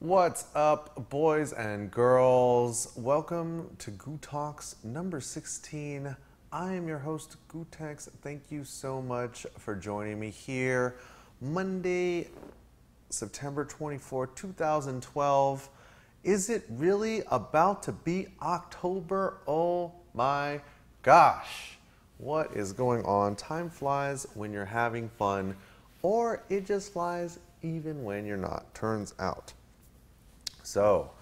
What's up, boys and girls? Welcome to GooTalks number 16. I am your host, gootecks. Thank you so much for joining me here. Monday, September 24, 2012. Is it really about to be October? Oh my gosh. What is going on? Time flies when you're having fun, or it just flies even when you're not, turns out. So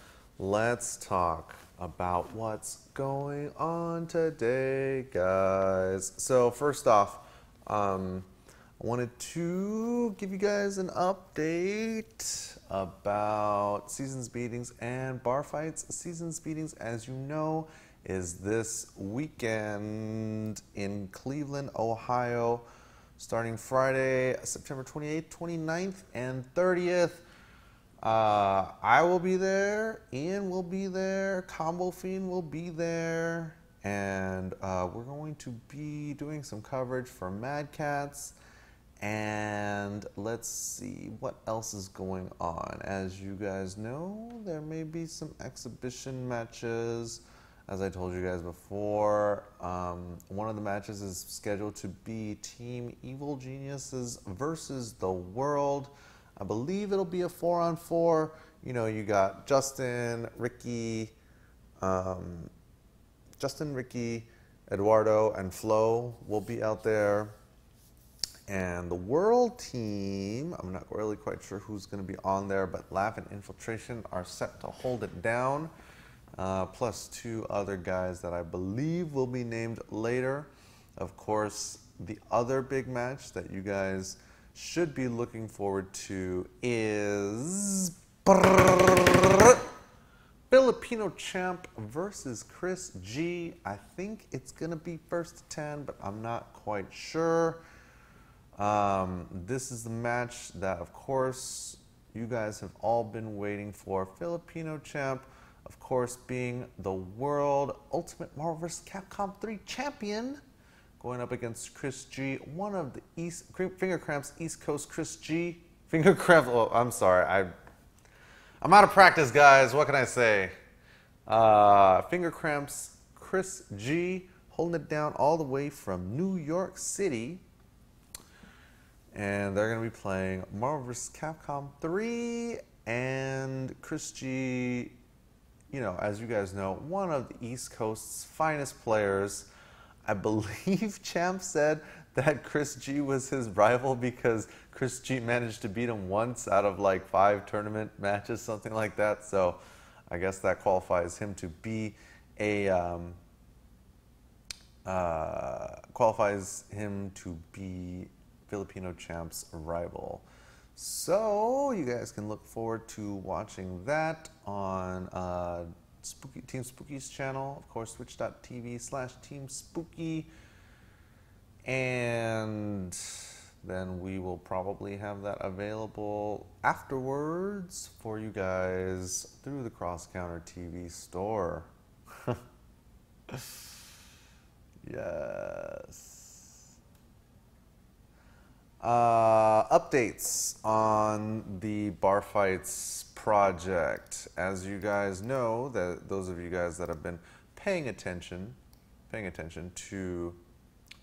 let's talk about what's going on today, guys. So first off, I wanted to give you guys an update about seasons beatings and bar fights. Seasons beatings, as you know, is this weekend in Cleveland, Ohio, starting Friday, September 28th, 29th, and 30th. I will be there, Ian will be there, Combo Fiend will be there, and we're going to be doing some coverage for Mad Cats. And let's see what else is going on. As you guys know, there may be some exhibition matches. As I told you guys before, one of the matches is scheduled to be Team Evil Geniuses versus the World. I believe it'll be a 4-on-4. You know, you got Justin, Ricky, Eduardo, and Flo will be out there. And the World team, I'm not really quite sure who's going to be on there, but Laugh and Infiltration are set to hold it down. Plus two other guys that I believe will be named later. Of course, the other big match that you guys should be looking forward to is Filipino Champ versus Chris G. I think it's going to be first to 10, but I'm not quite sure. This is the match that, of course, you guys have all been waiting for. Filipino Champ, of course, being the World Ultimate Marvel vs. Capcom 3 champion, going up against Chris G, one of the Finger Cramps East Coast Chris G. Finger Cramps, oh, I'm sorry. I'm out of practice, guys. What can I say? Finger Cramps Chris G, holding it down all the way from New York City. And they're going to be playing Marvel vs. Capcom 3. And Chris G, you know, as you guys know, one of the East Coast's finest players. I believe Champ said that Chris G was his rival because Chris G managed to beat him once out of like 5 tournament matches, something like that. So I guess that qualifies him to be Filipino Champ's rival. So you guys can look forward to watching that on Team Spooky's channel, of course, twitch.tv/Team Spooky. And then we will probably have that available afterwards for you guys through the Cross Counter TV store. Yes. Updates on the Bar Fights project. As you guys know, that those of you guys that have been paying attention to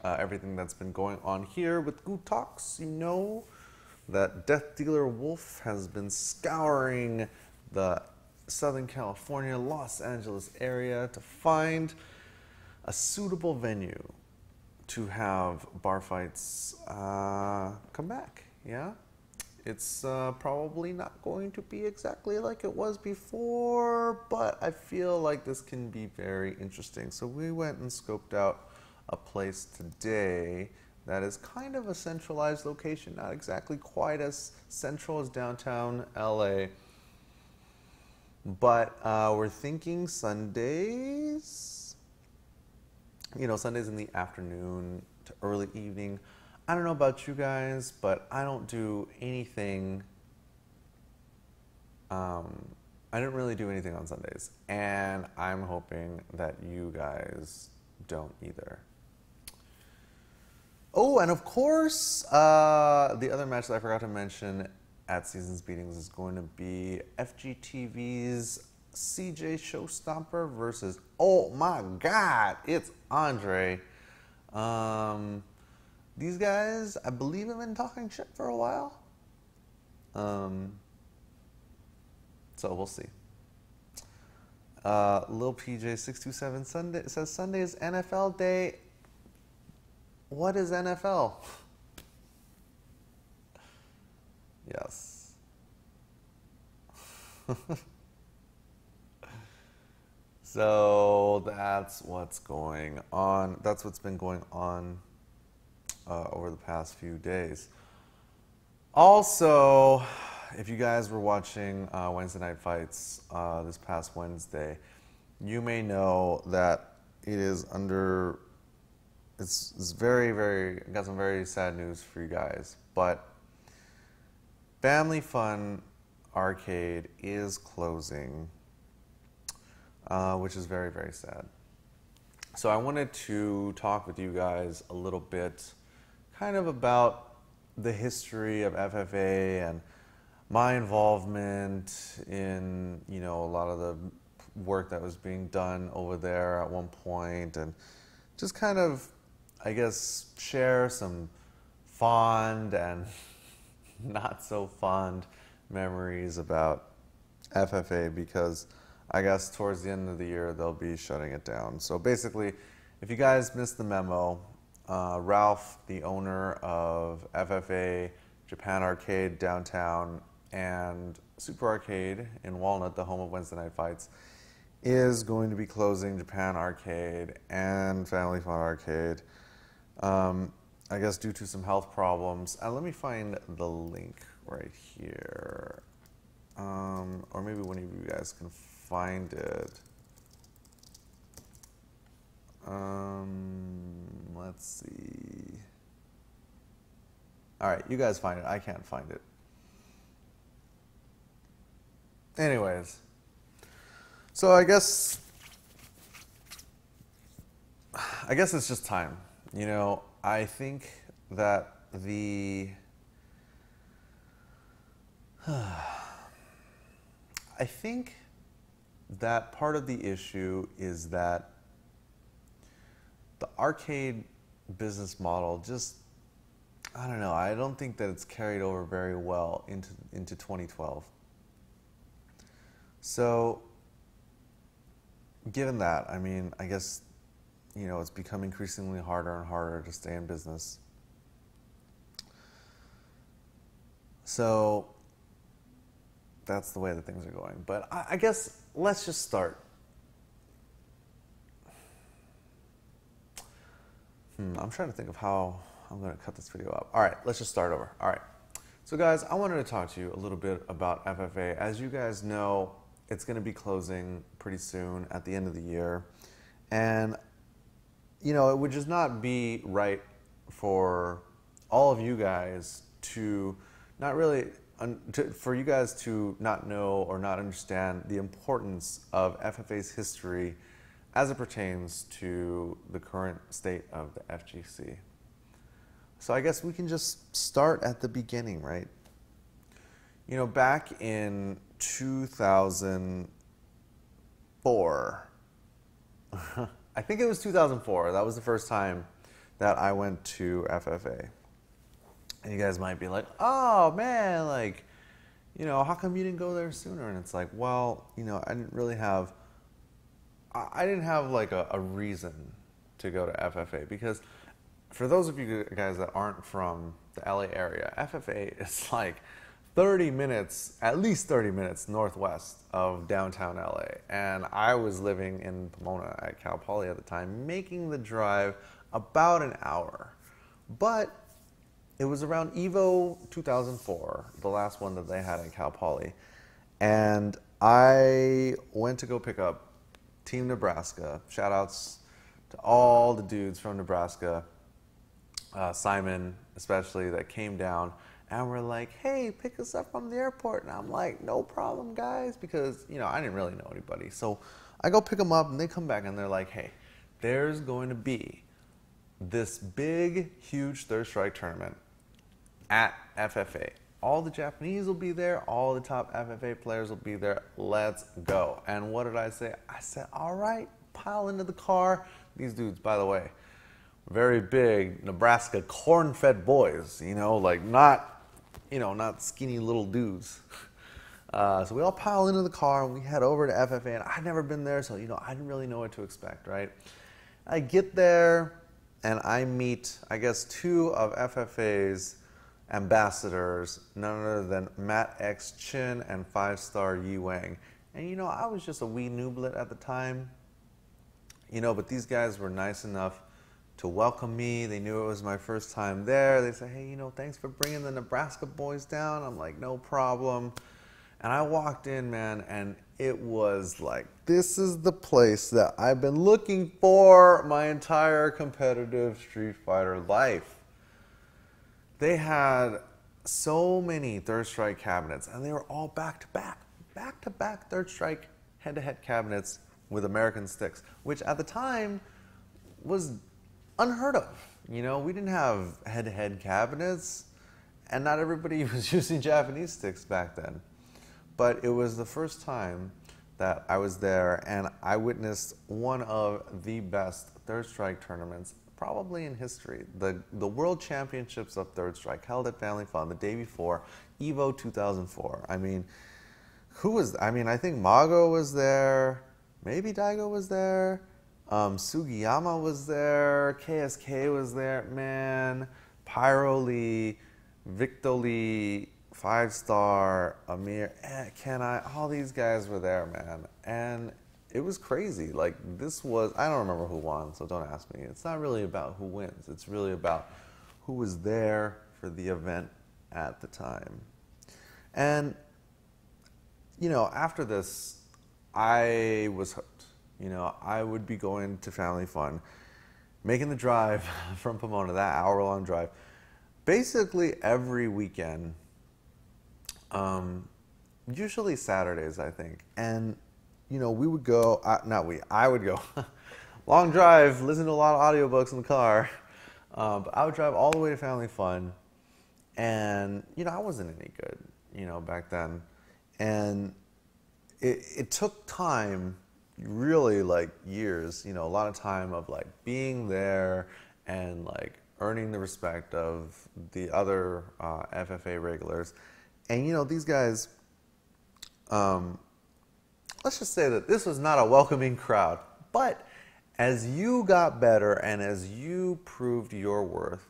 everything that's been going on here with GooTalks, you know that Death Dealer Wolf has been scouring the Southern California, Los Angeles area to find a suitable venue to have bar fights come back. Yeah, it's probably not going to be exactly like it was before, but I feel like this can be very interesting. So we went and scoped out a place today that is kind of a centralized location, not exactly quite as central as downtown LA, but we're thinking Sundays. You know, Sundays in the afternoon to early evening. I don't know about you guys, but I don't do anything. I don't really do anything on Sundays. And I'm hoping that you guys don't either. Oh, and of course, the other match that I forgot to mention at Seasons Beatings is going to be FGTV's CJ Showstopper versus, oh my God, it's Andre. These guys, I believe, have been talking shit for a while. So we'll see. Lil PJ627 Sunday says Sunday is NFL day. What is NFL? Yes. So that's what's going on. That's what's been going on over the past few days. Also, if you guys were watching Wednesday Night Fights this past Wednesday, you may know that it is under. It's very got some very sad news for you guys, but Family Fun Arcade is closing, which is very sad. So I wanted to talk with you guys a little bit, kind of about the history of FFA and my involvement in, you know, a lot of the work that was being done over there at one point, and just kind of, I guess, share some fond and not so fond memories about FFA, because I guess towards the end of the year they'll be shutting it down. So basically, if you guys missed the memo, Ralph, the owner of FFA, Japan Arcade downtown, and Super Arcade in Walnut, the home of Wednesday Night Fights, is going to be closing Japan Arcade and Family Fun Arcade, I guess due to some health problems. Let me find the link right here. Or maybe one of you guys can find it. Let's see. All right, you guys find it. I can't find it. Anyways, so I guess it's just time. You know, I think that part of the issue is that the arcade business model just, I don't know, I don't think that it's carried over very well into 2012. So, given that, I mean, I guess, you know, it's become increasingly harder and harder to stay in business. So, that's the way that things are going. But I guess let's just start. I'm trying to think of how I'm going to cut this video up. All right, let's just start over. All right. So guys, I wanted to talk to you a little bit about FFA. As you guys know, it's going to be closing pretty soon at the end of the year. And, you know, it would just not be right for all of you guys to not really, for you guys to not know or not understand the importance of FFA's history as it pertains to the current state of the FGC. So I guess we can just start at the beginning, right? You know, back in 2004, I think it was 2004, that was the first time that I went to FFA. And you guys might be like, oh man, like, you know, how come you didn't go there sooner? And it's like, well, you know, I didn't have like a reason to go to FFA, because for those of you guys that aren't from the LA area, FFA is like 30 minutes, at least 30 minutes northwest of downtown LA. And I was living in Pomona at Cal Poly at the time, making the drive about an hour. But it was around EVO 2004, the last one that they had at Cal Poly. And I went to go pick up Team Nebraska. Shout outs to all the dudes from Nebraska, Simon especially, that came down and were like, hey, pick us up from the airport. And I'm like, no problem, guys, because, you know, I didn't really know anybody. So I go pick them up and they come back and they're like, hey, there's going to be this big, huge Third Strike tournament at FFA. all the Japanese will be there, all the top FFA players will be there, let's go. And what did I say? I said, all right, pile into the car. These dudes, by the way, very big Nebraska corn-fed boys, like not skinny little dudes. So we all pile into the car and we head over to FFA, and I'd never been there, so I didn't really know what to expect, right? I get there and I meet, I guess, 2 of FFA's ambassadors, none other than Matt X Chin and 5-star Yi Wang. And I was just a wee nooblet at the time, but these guys were nice enough to welcome me. They knew it was my first time there. They said, hey, thanks for bringing the Nebraska boys down. I'm like, no problem. And I walked in, man, and it was like, this is the place that I've been looking for my entire competitive Street Fighter life. They had so many Third Strike cabinets, and they were all back-to-back Third Strike head-to-head cabinets with American sticks, which at the time was unheard of. We didn't have head-to-head cabinets, and not everybody was using Japanese sticks back then. But it was the first time that I was there, and I witnessed one of the best Third Strike tournaments probably in history. The World Championships of Third Strike, held at Family Fun the day before, EVO 2004. I think Mago was there, maybe Daigo was there, Sugiyama was there, KSK was there, man, Pyro Lee, Victor Lee, 5-star, Amir, Kenai, all these guys were there, man. And it was crazy. Like, I don't remember who won, so don't ask me. It's not really about who wins. It's really about who was there for the event at the time. And, after this, I was hooked. I would be going to Family Fun, making the drive from Pomona, that hour-long drive, basically every weekend. Usually Saturdays, I think. And, we would go, I would go, long drive, listen to a lot of audiobooks in the car. But I would drive all the way to Family Fun. And, I wasn't any good, back then. And it took time, really like years, a lot of time of like being there and like earning the respect of the other FFA regulars. And these guys, let's just say that this was not a welcoming crowd. But as you got better and as you proved your worth,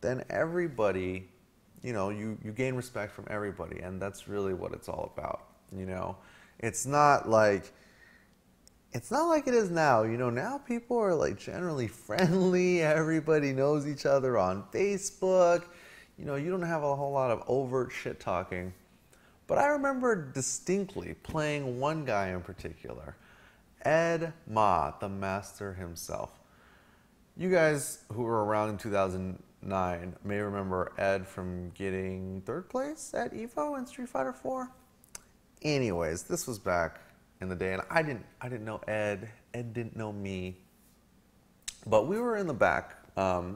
then everybody, you gain respect from everybody. And that's really what it's all about, It's not like it is now. Now people are like generally friendly. Everybody knows each other on Facebook. You don't have a whole lot of overt shit talking. But I remember distinctly playing one guy in particular, Ed Ma, the master himself. You guys who were around in 2009 may remember Ed from getting 3rd place at EVO in Street Fighter 4. Anyways, this was back in the day, and I didn't know Ed. Ed didn't know me. But we were in the back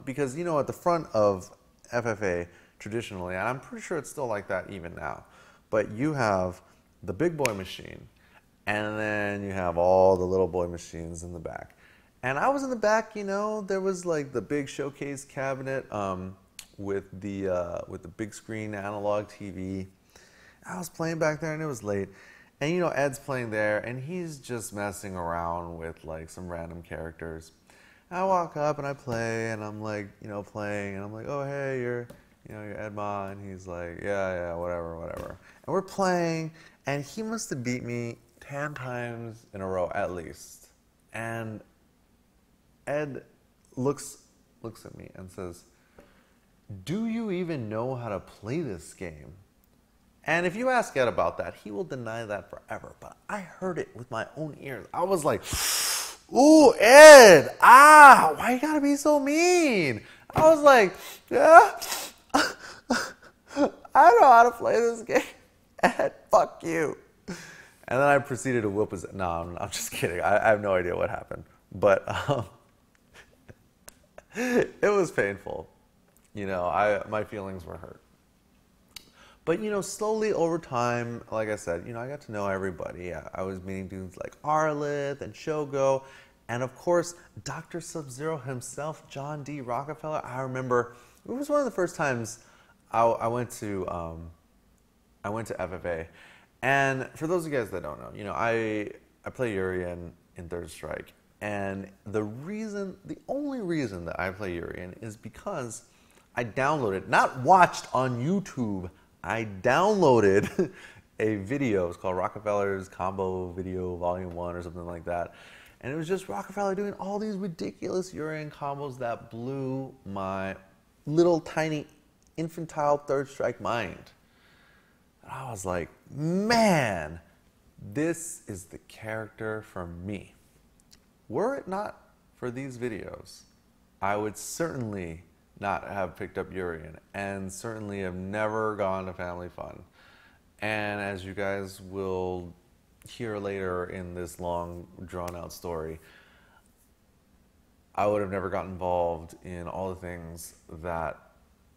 because, at the front of FFA traditionally, and I'm pretty sure it's still like that even now, but you have the big boy machine, and then you have all the little boy machines in the back. And I was in the back, there was like the big showcase cabinet with the big screen analog TV. I was playing back there and it was late. And Ed's playing there and he's just messing around with like some random characters. And I walk up and I play and I'm like, playing and I'm like, oh hey, you're Ed Ma, and he's like, yeah, whatever. And we're playing and he must have beat me 10 times in a row at least. And Ed looks at me and says, do you even know how to play this game? And if you ask Ed about that, he will deny that forever. But I heard it with my own ears. I was like, ooh, Ed, why you gotta be so mean? I was like, yeah, I know how to play this game. Ed, fuck you. And then I proceeded to whoop his, no, I'm just kidding. I have no idea what happened. But it was painful. My feelings were hurt. But, you know, slowly over time, like I said, you know, I got to know everybody. I was meeting dudes like Arlith and Shogo, and of course, Dr. Sub-Zero himself, John D. Rockefeller. I remember it was one of the first times I went to FFA. And for those of you guys that don't know, you know, I play Urian in Third Strike. And the only reason that I play Urian is because I downloaded, not watched on YouTube, I downloaded a video. It's called Rockefeller's Combo Video Volume 1 or something like that. And it was just Rockefeller doing all these ridiculous Urian combos that blew my little tiny infantile Third Strike mind. And I was like, man, this is the character for me. Were it not for these videos, I would certainly not have picked up Urian and certainly have never gone to Family Fun. And as you guys will hear later in this long, drawn-out story, I would have never gotten involved in all the things that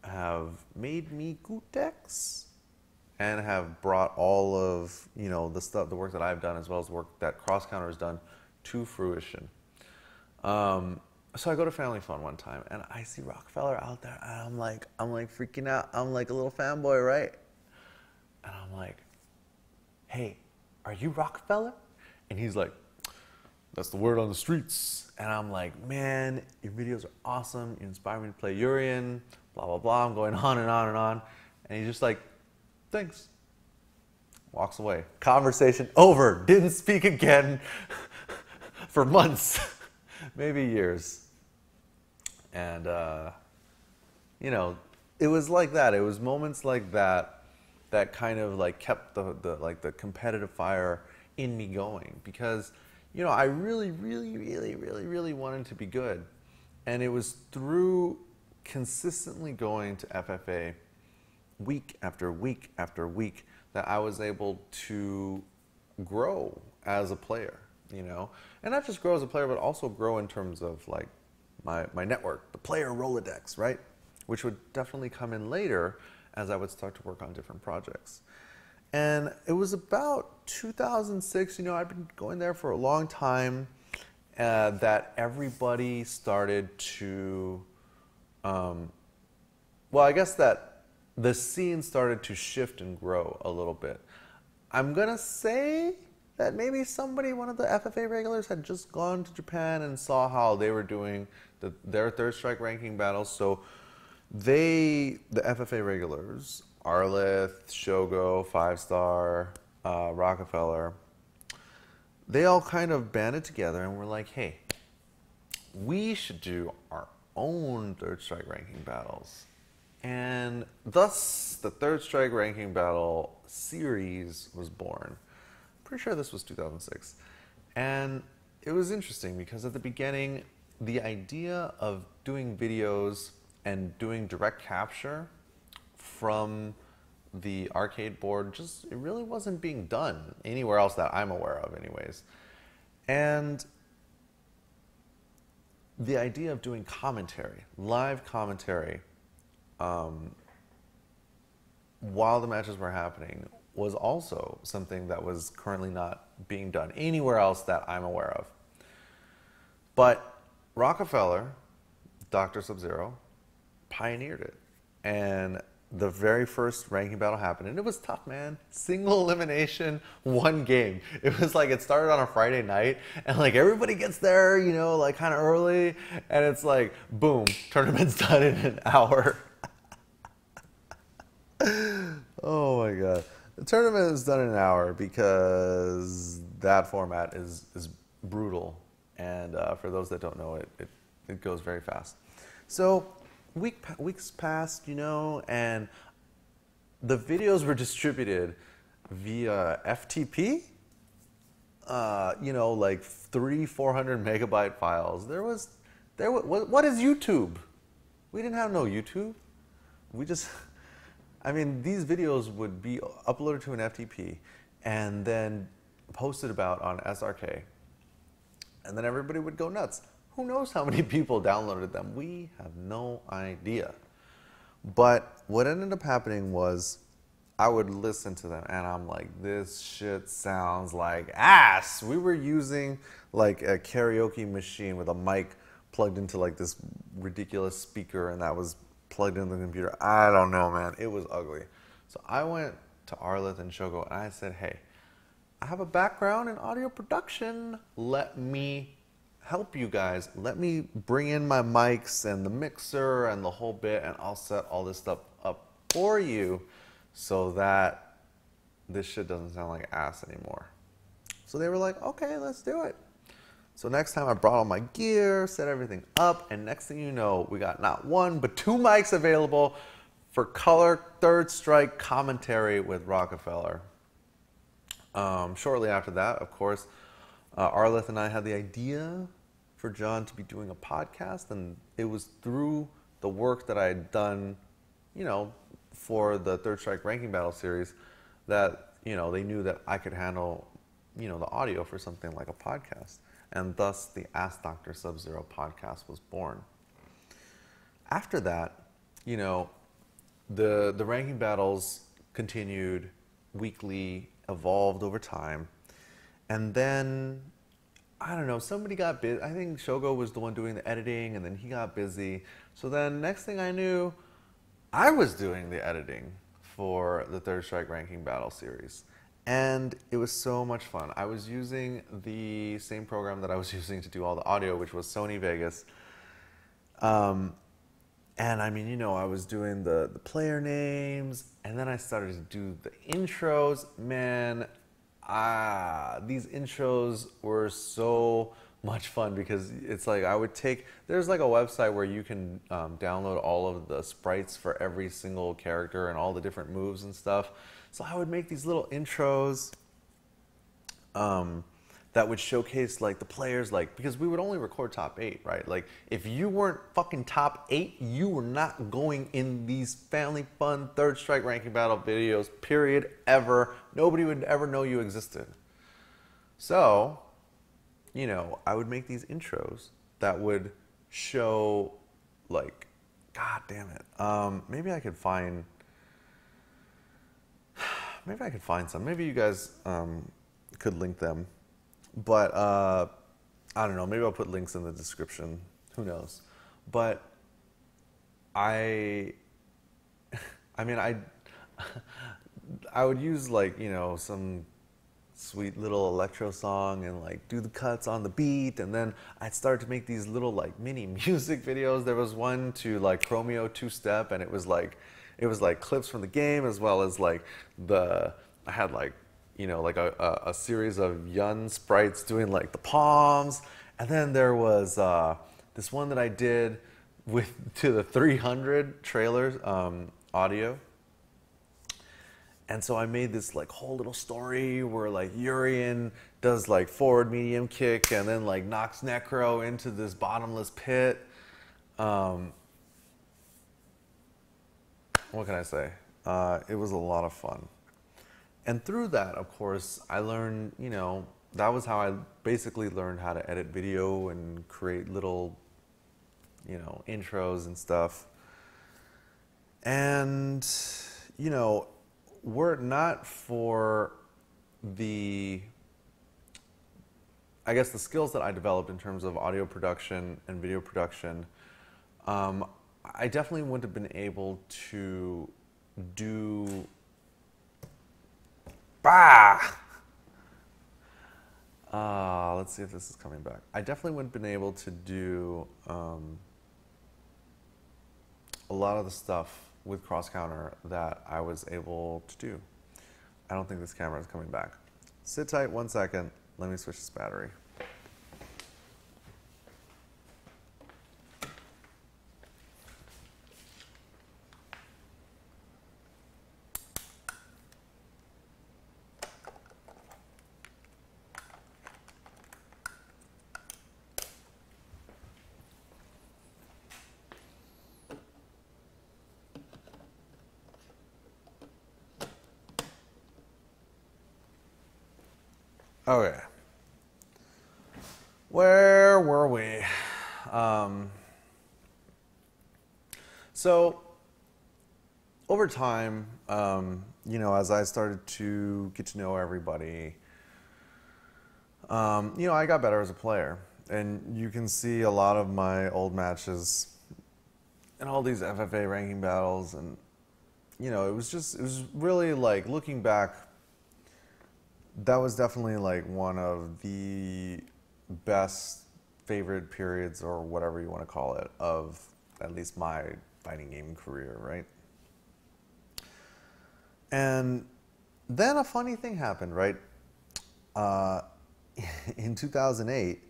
have made me gootecks and have brought all of, you know, the stuff, the work that I've done, as well as the work that Cross Counter has done, to fruition. So I go to Family Fun one time, and I see Rockefeller out there, and I'm like freaking out. I'm like a little fanboy, right? And I'm like, hey, are you Rockefeller? And he's like, that's the word on the streets. And I'm like, man, your videos are awesome. You inspire me to play Urian, blah, blah, blah. I'm going on and on and on. And he's just like, thanks. Walks away. Conversation over. Didn't speak again for months, maybe years. And, you know, it was like that. It was moments like that that kind of like kept the competitive fire in me going, because, you know, I really wanted to be good. And it was through consistently going to FFA week after week after week that I was able to grow as a player, you know, and not just grow as a player, but also grow in terms of like my network, the player Rolodex, right? Which would definitely come in later as I would start to work on different projects. And it was about 2006, you know, I've been going there for a long time, that everybody started to, well, I guess that the scene started to shift and grow a little bit. I'm gonna say that maybe somebody, one of the FFA regulars, had just gone to Japan and saw how they were doing their Third Strike ranking battles. So the FFA regulars, Arlith, Shogo, 5-Star, Rockefeller, they all kind of banded together and were like, hey, we should do our own Third Strike ranking battles. And thus, the Third Strike ranking battle series was born. Pretty sure this was 2006. And it was interesting because at the beginning, the idea of doing videos and doing direct capture from the arcade board, just, it really wasn't being done anywhere else that I'm aware of anyways. And the idea of doing commentary, live commentary, while the matches were happening was also something that was currently not being done anywhere else that I'm aware of. But Rockefeller, Dr. Sub-Zero, pioneered it. And the very first ranking battle happened, and it was tough, man. Single elimination, one game. It was like, it started on a Friday night, and like everybody gets there, you know, like kind of early, and it's like, boom, tournament's done in an hour. Oh my God. The tournament is done in an hour because that format is brutal. And for those that don't know it, it goes very fast. So weeks passed, you know, and the videos were distributed via FTP, you know, like 300-400 megabyte files. What is YouTube? We didn't have no YouTube. We just, I mean, these videos would be uploaded to an FTP and then posted about on SRK. And then everybody would go nuts. Who knows how many people downloaded them? We have no idea. But what ended up happening was I would listen to them and I'm like, this shit sounds like ass. We were using like a karaoke machine with a mic plugged into like this ridiculous speaker, and that was plugged into the computer. I don't know, man. It was ugly. So I went to Arleth and Shogo and I said, hey, I have a background in audio production. Let me help you guys. Let me bring in my mics and the mixer and the whole bit, and I'll set all this stuff up for you so that this shit doesn't sound like ass anymore. So they were like, okay, let's do it. So next time I brought all my gear, set everything up, and next thing you know, we got not one, but 2 mics available for color third strike commentary with Rockefeller. Shortly after that, of course, Arleth and I had the idea for John to be doing a podcast, and it was through the work that I had done, you know, for the Third Strike Ranking Battle series that, you know, they knew that I could handle, you know, the audio for something like a podcast. And thus the Ask Dr. Sub-Zero podcast was born. After that, you know, the ranking battles continued weekly, evolved over time. And then, I don't know, somebody got busy. I think Shogo was the one doing the editing, and then he got busy. So then next thing I knew, I was doing the editing for the Third Strike Ranking Battle series. And it was so much fun. I was using the same program that I was using to do all the audio, which was Sony Vegas. And I mean, you know, I was doing the player names, and then I started to do the intros. Man, these intros were so much fun because it's like I would take, there's like a website where you can download all of the sprites for every single character and all the different moves and stuff. So I would make these little intros that would showcase like the players, like, because we would only record top 8, right? Like if you weren't fucking top 8, you were not going in these family fun Third Strike Ranking Battle videos, period, ever. Nobody would ever know you existed. So, you know, I would make these intros that would show, like, god damn it. Maybe I could find some. Maybe you guys could link them. But I don't know. Maybe I'll put links in the description. Who knows? But I mean, I would use, like, you know, some sweet little electro song and like do the cuts on the beat, and then I'd start to make these little like mini music videos. There was one to like Chromeo 2-step, and it was like clips from the game, as well as like I had like, you know, like a series of Yun sprites doing like the palms. And then there was this one that I did to the 300 trailers audio. And so I made this like whole little story where like Urian does like forward medium kick and then like knocks Necro into this bottomless pit. What can I say? It was a lot of fun. And through that, of course, I learned, you know, that was how I basically learned how to edit video and create little, you know, intros and stuff. And, you know, were it not for the, I guess, the skills that I developed in terms of audio production and video production, I definitely wouldn't have been able to do let's see if this is coming back. I definitely wouldn't have been able to do a lot of the stuff with cross counter that I was able to do. I don't think this camera is coming back. Sit tight 1 second. Let me switch this battery. Okay. Where were we? So over time, as I started to get to know everybody, I got better as a player. And you can see a lot of my old matches and all these FFA ranking battles. And, it was really like looking back, that was definitely like one of the best favorite periods, or whatever you want to call it, of at least my fighting game career, right? And then a funny thing happened, right? In 2008,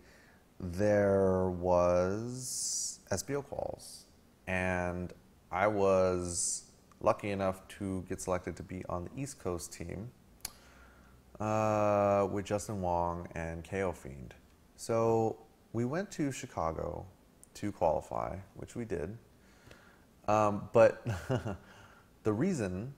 there was SBO quals, and I was lucky enough to get selected to be on the East Coast team with Justin Wong and KO Fiend. So we went to Chicago to qualify, which we did. But the reason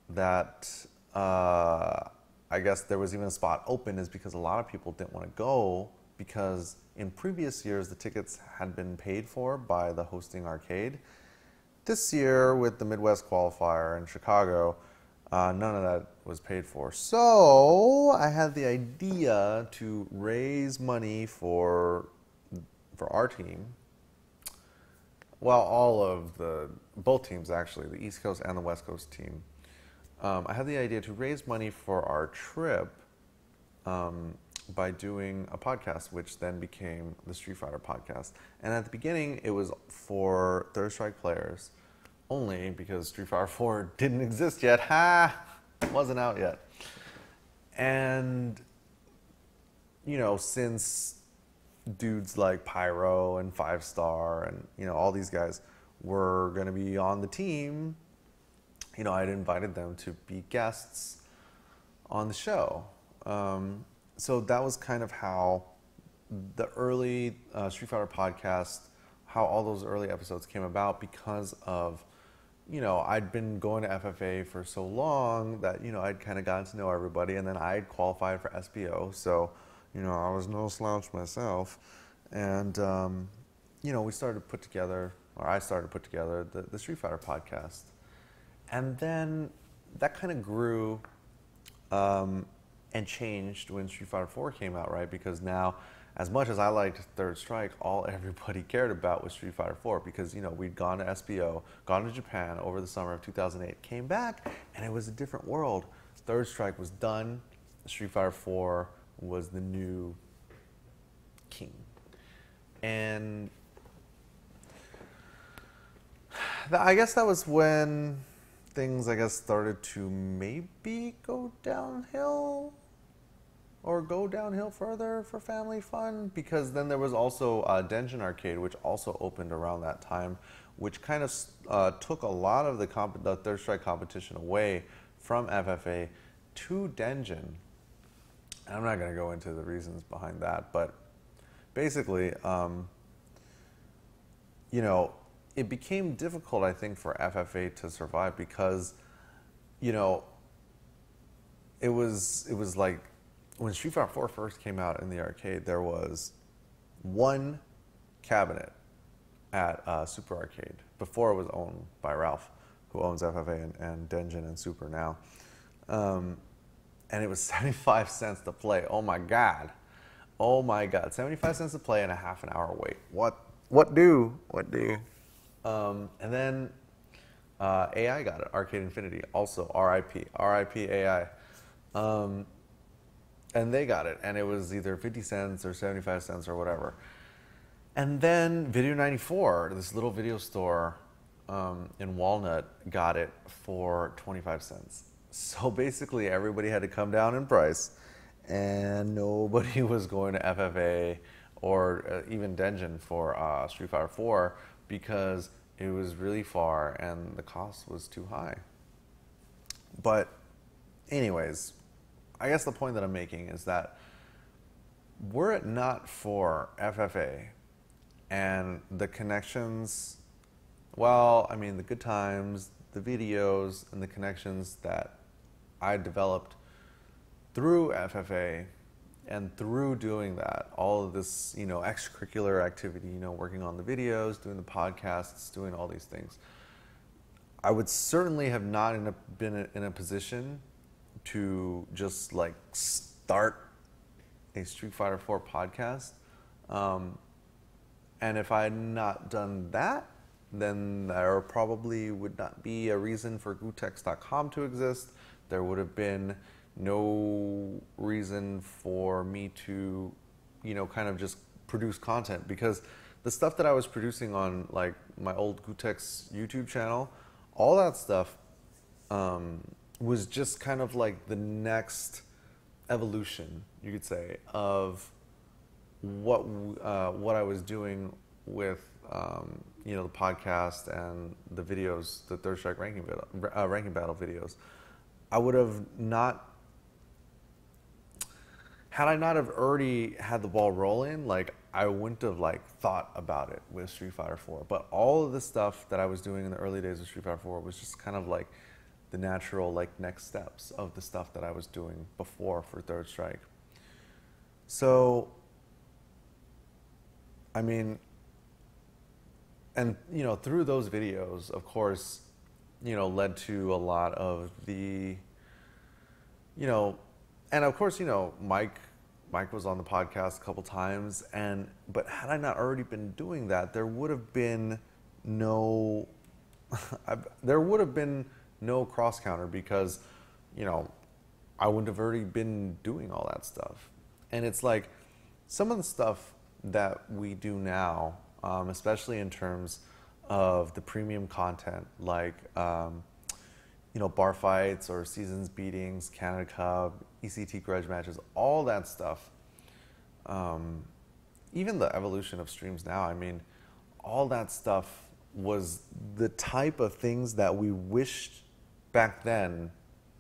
that I guess there was even a spot open is because a lot of people didn't want to go, because in previous years the tickets had been paid for by the hosting arcade. This year, with the Midwest qualifier in Chicago, none of that was paid for. So I had the idea to raise money for our team. Well, both teams actually, the East Coast and the West Coast team. I had the idea to raise money for our trip by doing a podcast, which then became the Street Fighter podcast. And at the beginning, it was for Third Strike players only, because Street Fighter 4 didn't exist yet. Wasn't out yet. And, since dudes like Pyro and 5-Star and, all these guys were going to be on the team, I'd invited them to be guests on the show. So that was kind of how the early Street Fighter podcast, how all those early episodes came about, because of, I'd been going to FFA for so long that, I'd kind of gotten to know everybody, and then I'd qualified for SBO. So, I was no slouch myself. And, we started to put together, or I started to put together the Street Fighter podcast. And then that kind of grew and changed when Street Fighter 4 came out, right? Because now, as much as I liked Third Strike, all everybody cared about was Street Fighter 4, because, we'd gone to SBO, gone to Japan over the summer of 2008, came back, and it was a different world. Third Strike was done. Street Fighter 4 was the new king. And I guess that was when things, started to maybe go downhill, or go downhill further for family fun, because then there was also Denjin Arcade, which also opened around that time, which kind of took a lot of the Third Strike competition away from FFA to Denjin. And I'm not going to go into the reasons behind that, but basically, it became difficult, I think, for FFA to survive, because, it was like, when Street Fighter 4 first came out in the arcade, there was one cabinet at Super Arcade, before it was owned by Ralph, who owns FFA and Denjin and Super now. And it was 75 cents to play. Oh my God. 75 cents to play and a half an hour wait. What do? And then AI got it, Arcade Infinity, also RIP AI. And they got it, and it was either 50 cents or 75 cents or whatever. And then Video 94, this little video store in Walnut, got it for 25 cents. So basically everybody had to come down in price, and nobody was going to FFA or even Denjin for Street Fighter 4, because it was really far and the cost was too high. But anyways, I guess the point that I'm making is that were it not for FFA and the connections, the good times, the videos, and the connections that I developed through FFA and through doing that, all of this, extracurricular activity, working on the videos, doing the podcasts, doing all these things, I would certainly have not been in a position to just like start a Street Fighter 4 podcast. And if I had not done that, then there probably would not be a reason for gootecks.com to exist. There would have been no reason for me to, kind of just produce content, because the stuff that I was producing on like my old gootecks YouTube channel, all that stuff was just kind of like the next evolution, you could say, of what I was doing with the podcast and the videos, the Third Strike ranking battle videos. I would have not, had I not have already had the ball rolling, like I wouldn't have like thought about it with Street Fighter 4. But all of the stuff that I was doing in the early days of Street Fighter 4 was just kind of like the natural like next steps of the stuff that I was doing before for Third Strike. So, I mean, and through those videos, of course, led to a lot of the, and of course, Mike was on the podcast a couple times, but had I not already been doing that, there would have been no cross counter, because, I wouldn't have already been doing all that stuff. And it's like some of the stuff that we do now, especially in terms of the premium content, like bar fights or seasons beatings, Canada Cup, ECT grudge matches, all that stuff. Even the evolution of streams now, I mean, all that stuff was the type of things that we wished back then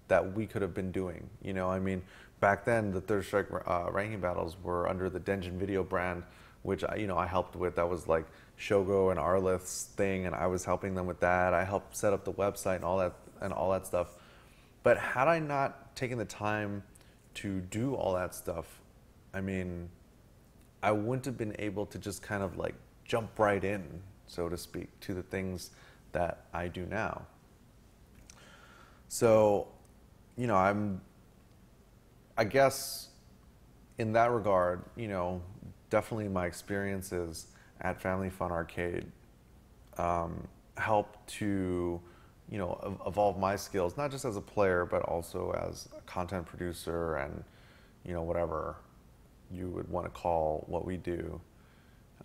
that we could have been doing. I mean, back then the Third Strike ranking battles were under the Denjin Video brand, which I helped with. That was like Shogo and Arlith's thing, and I was helping them with that. I helped set up the website and all that stuff. But had I not taken the time to do all that stuff, I mean, I wouldn't have been able to just kind of like jump right in, so to speak, to the things that I do now. So, I guess in that regard, definitely my experiences at Family Fun Arcade helped to, evolve my skills, not just as a player, but also as a content producer and, whatever you would want to call what we do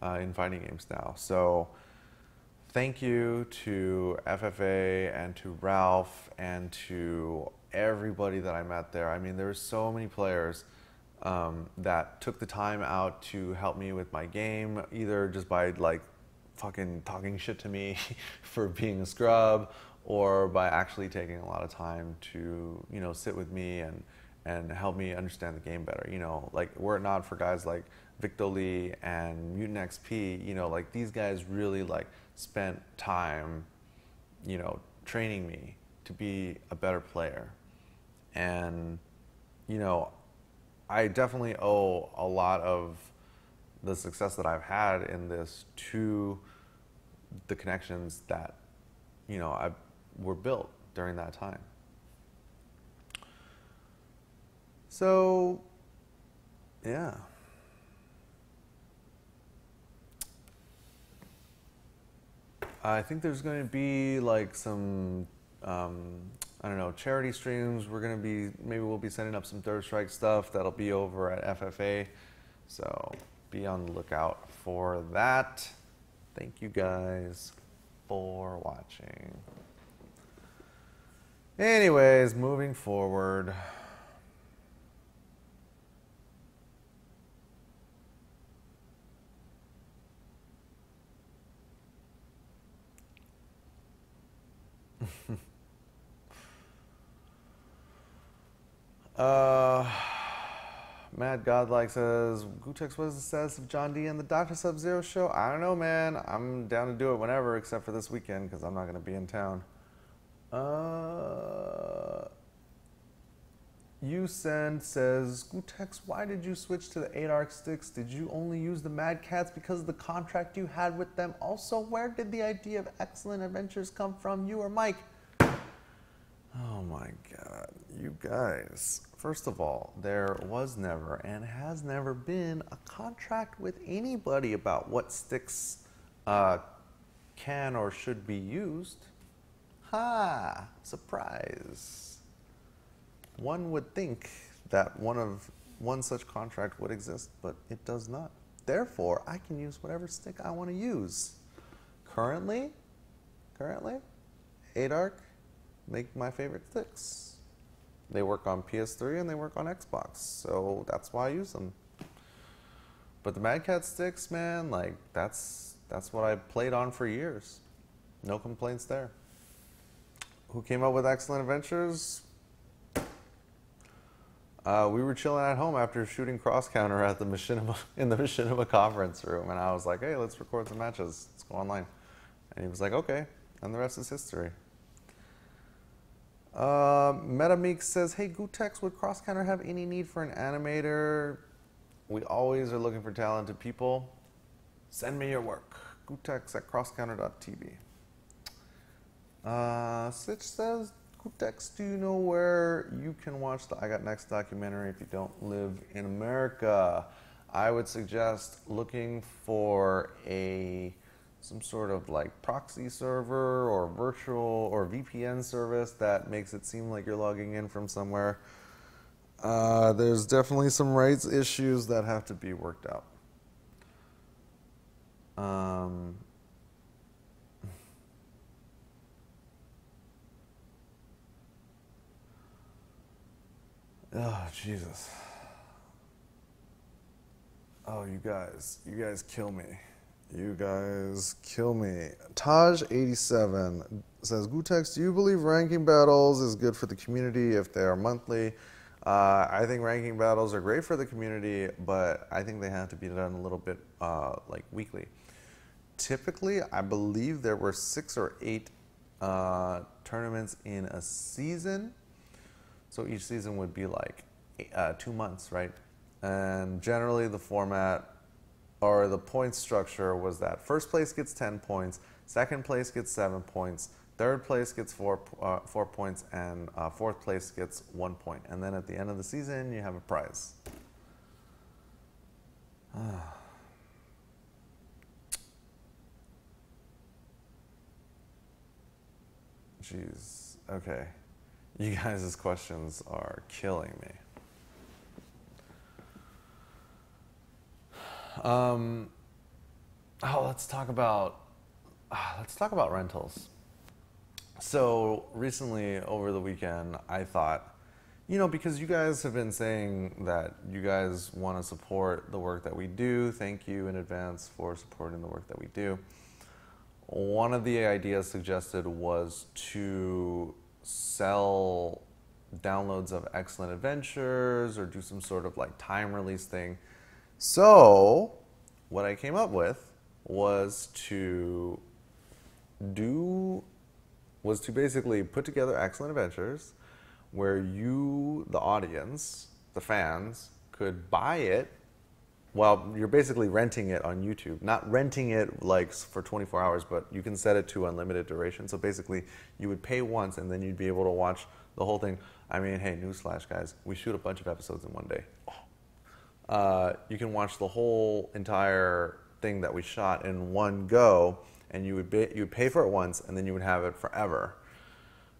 in fighting games now. So thank you to FFA and to Ralph and to everybody that I met there. I mean, there were so many players that took the time out to help me with my game, either just by like fucking talking shit to me for being a scrub, or by actually taking a lot of time to, sit with me and help me understand the game better. Like, were it not for guys like Victor Lee and Mutant XP, like these guys really like spent time, training me to be a better player. And, I definitely owe a lot of the success that I've had in this to the connections that, were built during that time. So, yeah. I think there's going to be like some, I don't know, charity streams. Maybe we'll be setting up some Third Strike stuff that'll be over at FFA. So be on the lookout for that. Thank you guys for watching. Anyways, moving forward. Mad Godlike says, Gootecks, what is the status of John D and the Dr. Sub-Zero show? I don't know, man. I'm down to do it whenever, except for this weekend, because I'm not going to be in town. You Send says, Gootex, why did you switch to the 8-arc sticks? Did you only use the Mad Cats because of the contract you had with them? Also, where did the idea of Excellent Adventures come from, you or Mike? Oh my God, you guys. First of all, there was never and has never been a contract with anybody about what sticks can or should be used. Ha! Surprise. One would think that one such contract would exist, but it does not. Therefore, I can use whatever stick I want to use. Currently, 8-arc make my favorite sticks. They work on PS3 and they work on Xbox, so that's why I use them. But the Mad Cat sticks, man, like that's what I played on for years. No complaints there. Who came up with Excellent Adventures? We were chilling at home after shooting cross counter at the in the Machinima conference room, and I was like, "Hey, let's record some matches. Let's go online." And he was like, "Okay," and the rest is history. Metameek says, "Hey, Gootex, would cross counter have any need for an animator? We always are looking for talented people. Send me your work. Gootex at crosscounter.tv." Sitch says, Gootex, do you know where you can watch the I Got Next documentary if you don't live in America? I would suggest looking for some sort of like proxy server or virtual or VPN service that makes it seem like you're logging in from somewhere. There's definitely some rights issues that have to be worked out. Oh, Jesus. Oh, you guys kill me. You guys kill me. Taj87 says, Gootex, do you believe ranking battles is good for the community if they are monthly? I think ranking battles are great for the community, but I think they have to be done a little bit like weekly. Typically, I believe there were 6 or 8 tournaments in a season. So each season would be like 2 months, right? And generally the format or the point structure was that first place gets 10 points, second place gets 7 points, third place gets 4 points, and fourth place gets 1 point. And then at the end of the season, you have a prize. Jeez, okay. You guys' questions are killing me. Let's talk about rentals. So recently, over the weekend, I thought, because you guys have been saying that you guys want to support the work that we do. Thank you in advance for supporting the work that we do. One of the ideas suggested was to sell downloads of Excellent Adventures or do some sort of like time release thing. So what I came up with was to basically put together Excellent Adventures where you, the audience, the fans, could buy it. Well, you're basically renting it on YouTube. Not renting it like for 24 hours, but you can set it to unlimited duration. So basically, you would pay once and then you'd be able to watch the whole thing. I mean, hey, newsflash, guys. We shoot a bunch of episodes in one day. You can watch the whole entire thing that we shot in one go, and you would pay for it once, and then you would have it forever.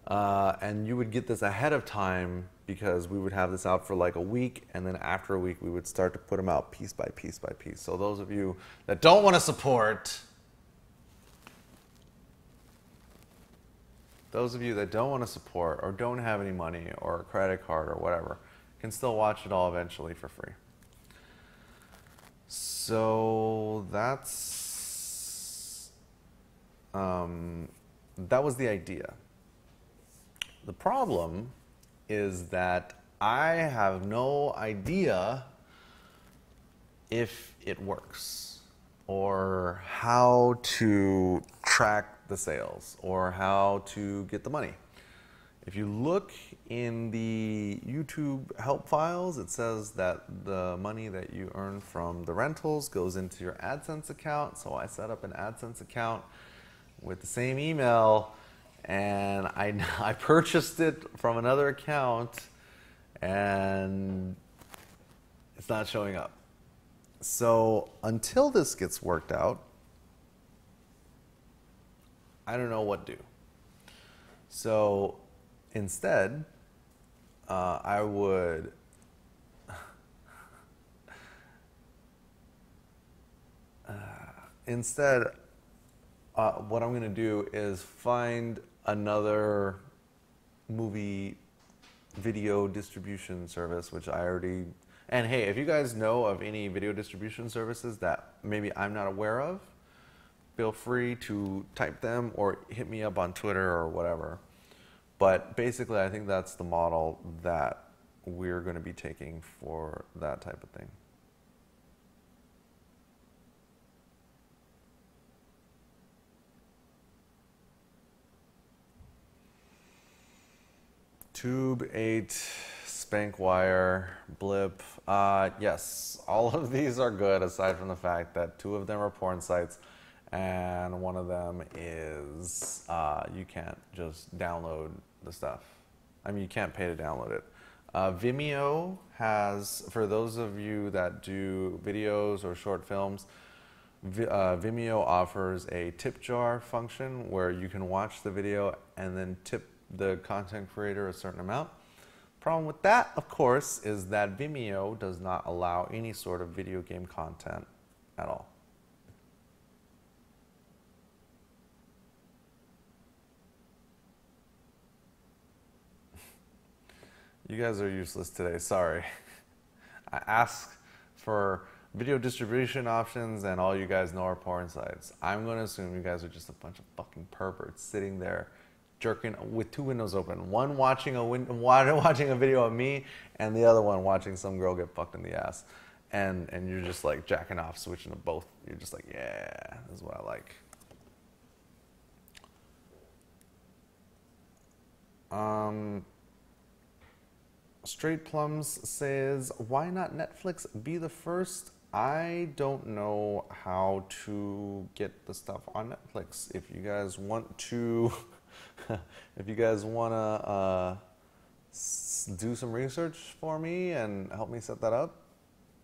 And you would get this ahead of time because we would have this out for like a week, and then after a week we would start to put them out piece by piece by piece. So those of you that don't want to support, or don't have any money or a credit card or whatever, can still watch it all eventually for free. So that was the idea. The problem is that I have no idea if it works or how to track the sales or how to get the money. If you look in the YouTube help files, it says that the money that you earn from the rentals goes into your AdSense account. So I set up an AdSense account with the same email, and I purchased it from another account, and it's not showing up. So until this gets worked out, I don't know what to do. So instead, I would what I'm going to do is find another movie video distribution service, which I already... And hey, if you guys know of any video distribution services that maybe I'm not aware of, feel free to type them or hit me up on Twitter or whatever. But basically, I think that's the model that we're going to be taking for that type of thing. Tube 8, Spankwire, Blip. Yes, all of these are good aside from the fact that 2 of them are porn sites and 1 of them is you can't just download the stuff. I mean, you can't pay to download it. Vimeo has, for those of you that do videos or short films, Vimeo offers a tip jar function where you can watch the video and then tip the content creator a certain amount. Problem with that, of course, is that Vimeo does not allow any sort of video game content at all. You guys are useless today, sorry. I asked for video distribution options and all you guys know are porn sites. I'm going to assume you guys are just a bunch of fucking perverts sitting there jerking with 2 windows open. One watching a video of me and the other one watching some girl get fucked in the ass. And you're just like jacking off, switching to both. You're just like, yeah, this is what I like. Straight Plums says, why not Netflix be the first? I don't know how to get the stuff on Netflix. If you guys want to, if you guys want to do some research for me and help me set that up,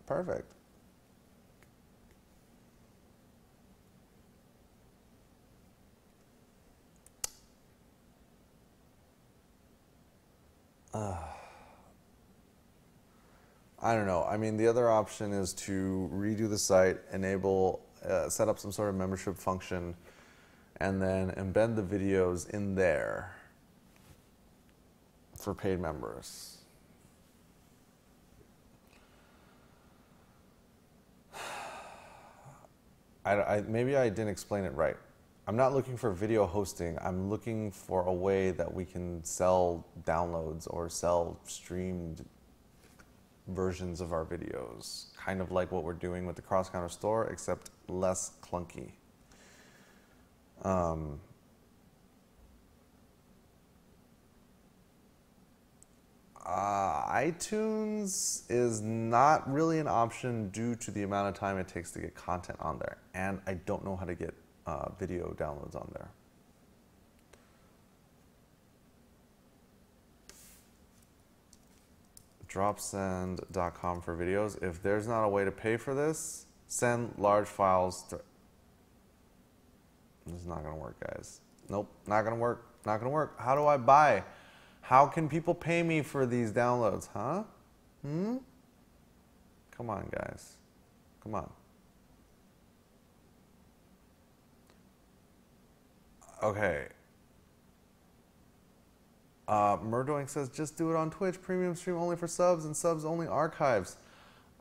perfect. I don't know. I mean, the other option is to redo the site, enable, set up some sort of membership function, and then embed the videos in there for paid members. Maybe I didn't explain it right. I'm not looking for video hosting. I'm looking for a way that we can sell downloads or sell streamed versions of our videos, kind of like what we're doing with the Cross Counter store, except less clunky. iTunes is not really an option due to the amount of time it takes to get content on there, and I don't know how to get video downloads on there. Dropsend.com for videos. If there's not a way to pay for this, send large files to... This is not going to work, guys. Nope, not going to work. Not going to work. How do I buy? How can people pay me for these downloads, huh? Come on, guys. Come on. Okay. Murdoing says, just do it on Twitch. Premium stream only for subs and subs only archives.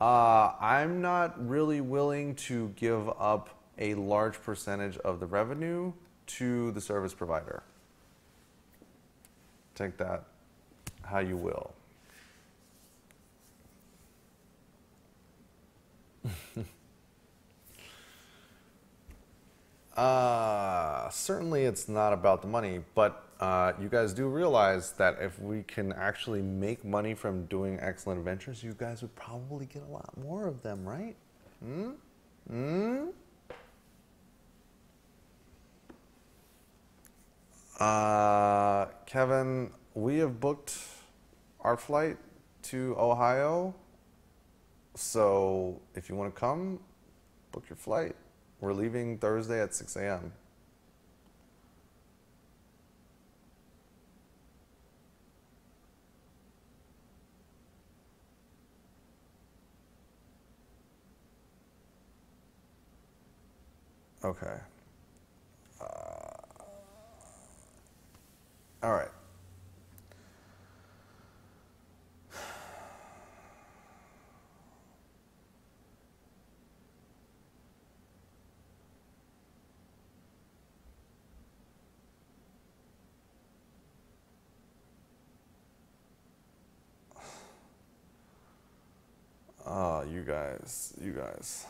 I'm not really willing to give up a large percentage of the revenue to the service provider. Take that how you will. Certainly it's not about the money, but you guys do realize that if we can actually make money from doing excellent adventures, you guys would probably get a lot more of them, right? Kevin, we have booked our flight to Ohio. So if you want to come, book your flight. We're leaving Thursday at 6 a.m. Okay. All right. You guys.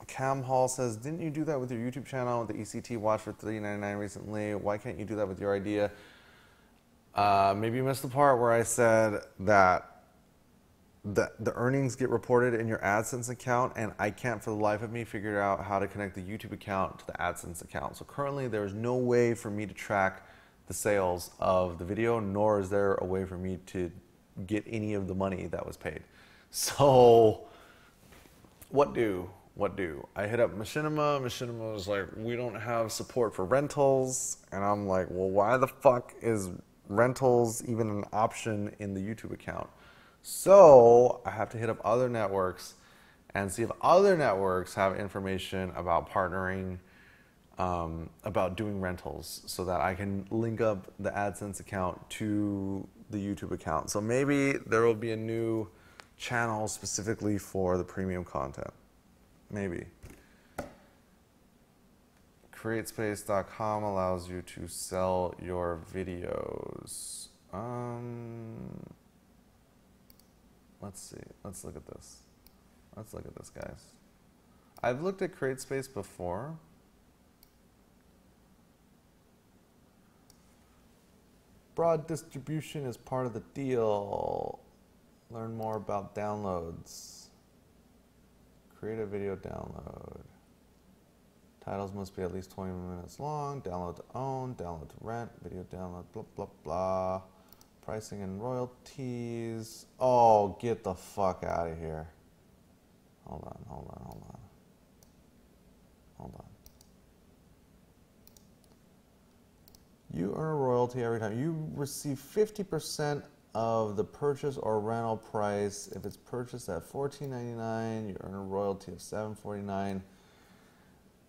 Cam Hall says, didn't you do that with your YouTube channel with the ECT watch for $3.99 recently? Why can't you do that with your idea? Maybe you missed the part where I said that the earnings get reported in your AdSense account, and I can't for the life of me figure out how to connect the YouTube account to the AdSense account. So currently there is no way for me to track the sales of the video, nor is there a way for me to get any of the money that was paid. So what do? I hit up Machinima. Machinima was like, we don't have support for rentals. And I'm like, well, why the fuck is rentals even an option in the YouTube account? So I have to hit up other networks and see if other networks have information about partnering, about doing rentals, so that I can link up the AdSense account to the YouTube account. So maybe there will be a new channel specifically for the premium content. Maybe. CreateSpace.com allows you to sell your videos. Let's see. Let's look at this. Let's look at this, guys. I've looked at CreateSpace before. Broad distribution is part of the deal. Learn more about downloads. Create a video download. Titles must be at least 20 minutes long. Download to own, download to rent, video download, blah, blah, blah. Pricing and royalties. Oh, get the fuck out of here. Hold on. You earn a royalty every time. You receive 50% of the purchase or rental price. If it's purchased at $14.99, you earn a royalty of $7.49.